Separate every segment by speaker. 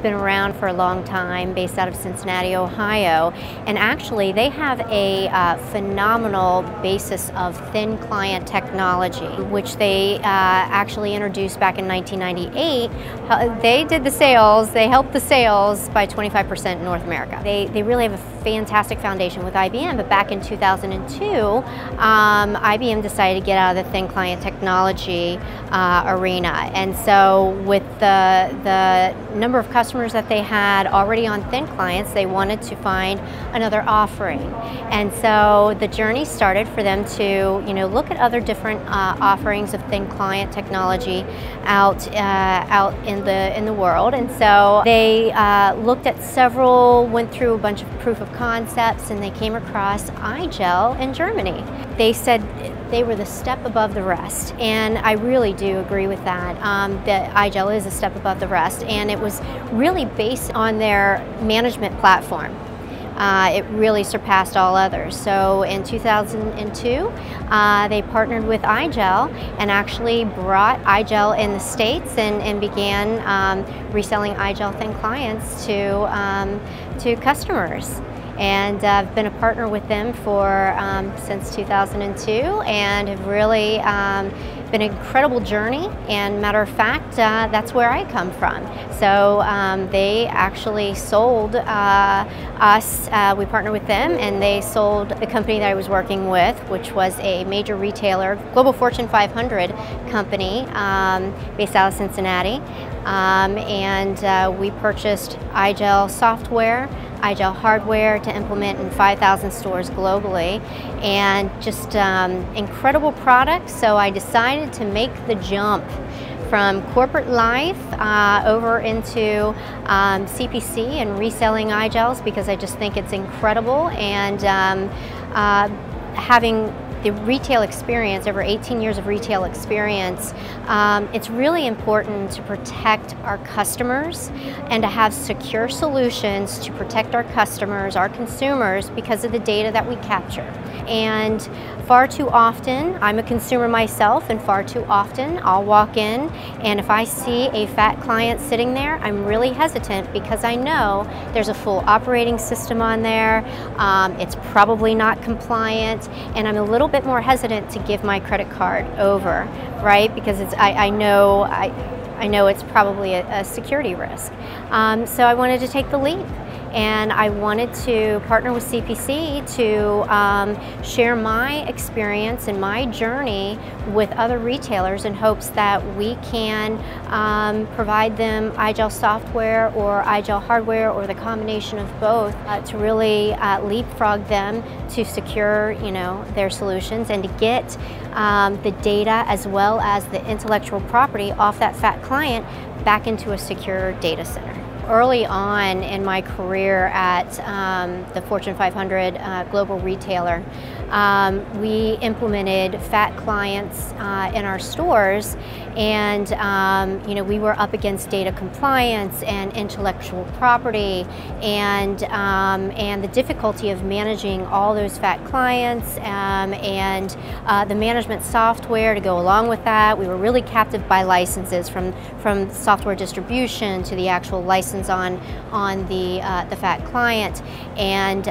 Speaker 1: been around for a long time, based out of Cincinnati, Ohio, and actually they have a phenomenal basis of thin client technology, which they actually introduced back in 1998. They did the sales, they helped the sales by 25% in North America. They really have a fantastic foundation with IBM, but back in 2002, IBM decided to get out of the thin client technology arena. And so with the number of customers that they had already on thin clients, they wanted to find another offering. And so the journey started for them to look at other different offerings of thin client technology out in the world. And so they looked at several, went through a bunch of proof of concepts, and they came across iGel in Germany. They said they were the step above the rest, and I really do agree with that. That iGel is a step above the rest, and it was really based on their management platform. It really surpassed all others. So in 2002, they partnered with iGel and actually brought iGel in the States and began reselling iGel thin clients to customers. And I've been a partner with them for since 2002, and have really been an incredible journey. And matter of fact, that's where I come from. So they actually sold us. We partnered with them, and they sold the company that I was working with, which was a major retailer, global Fortune 500 company based out of Cincinnati. And we purchased iGel software, iGel hardware to implement in 5,000 stores globally, and just incredible products. So I decided to make the jump from corporate life over into CPC and reselling iGels, because I just think it's incredible. And having the retail experience, over 18 years of retail experience, it's really important to protect our customers and to have secure solutions to protect our customers, our consumers, because of the data that we capture. And far too often, I'm a consumer myself, and far too often I'll walk in, and if I see a fat client sitting there, I'm really hesitant, because I know there's a full operating system on there, it's probably not compliant, and I'm a little bit more hesitant to give my credit card over, right? Because I know it's probably a security risk. So I wanted to take the leap, and I wanted to partner with CPC to share my experience and my journey with other retailers in hopes that we can provide them iGel software or iGel hardware, or the combination of both, to really leapfrog them to secure their solutions, and to get the data as well as the intellectual property off that fat client back into a secure data center. Early on in my career at the Fortune 500 global retailer, we implemented fat clients in our stores, and we were up against data compliance and intellectual property, and the difficulty of managing all those fat clients, and the management software to go along with that. We were really captive by licenses, from software distribution to the actual license on the fat client, and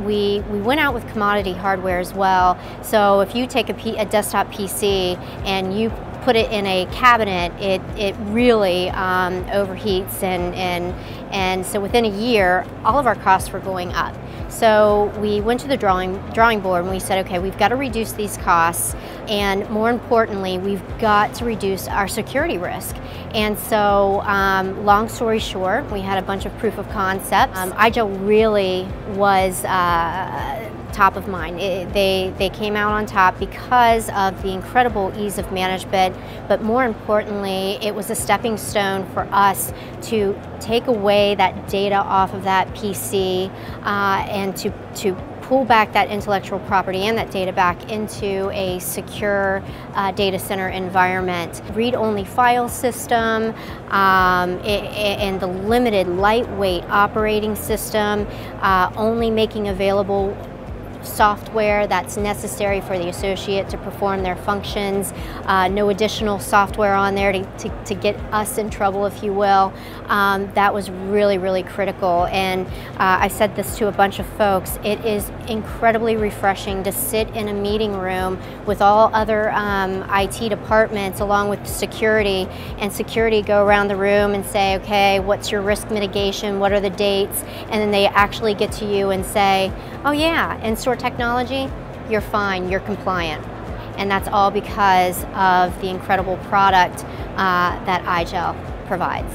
Speaker 1: we went out with commodity hardware as well. So if you take a desktop PC and you put it in a cabinet, it really overheats, and so within a year, all of our costs were going up. So we went to the drawing board, and we said, okay, we've got to reduce these costs, and more importantly, we've got to reduce our security risk. And so, long story short, we had a bunch of proof of concepts. iGel really was top of mind. They came out on top because of the incredible ease of management, but more importantly, it was a stepping stone for us to take away that data off of that PC and to pull back that intellectual property and that data back into a secure data center environment. Read-only file system and the limited lightweight operating system, only making available software that's necessary for the associate to perform their functions, no additional software on there to get us in trouble, if you will. That was really, really critical. And I said this to a bunch of folks, it is incredibly refreshing to sit in a meeting room with all other IT departments along with security, and security go around the room and say, okay, what's your risk mitigation, what are the dates, and then they actually get to you and say, oh yeah, in-store technology, you're fine, you're compliant. And that's all because of the incredible product that iGel provides.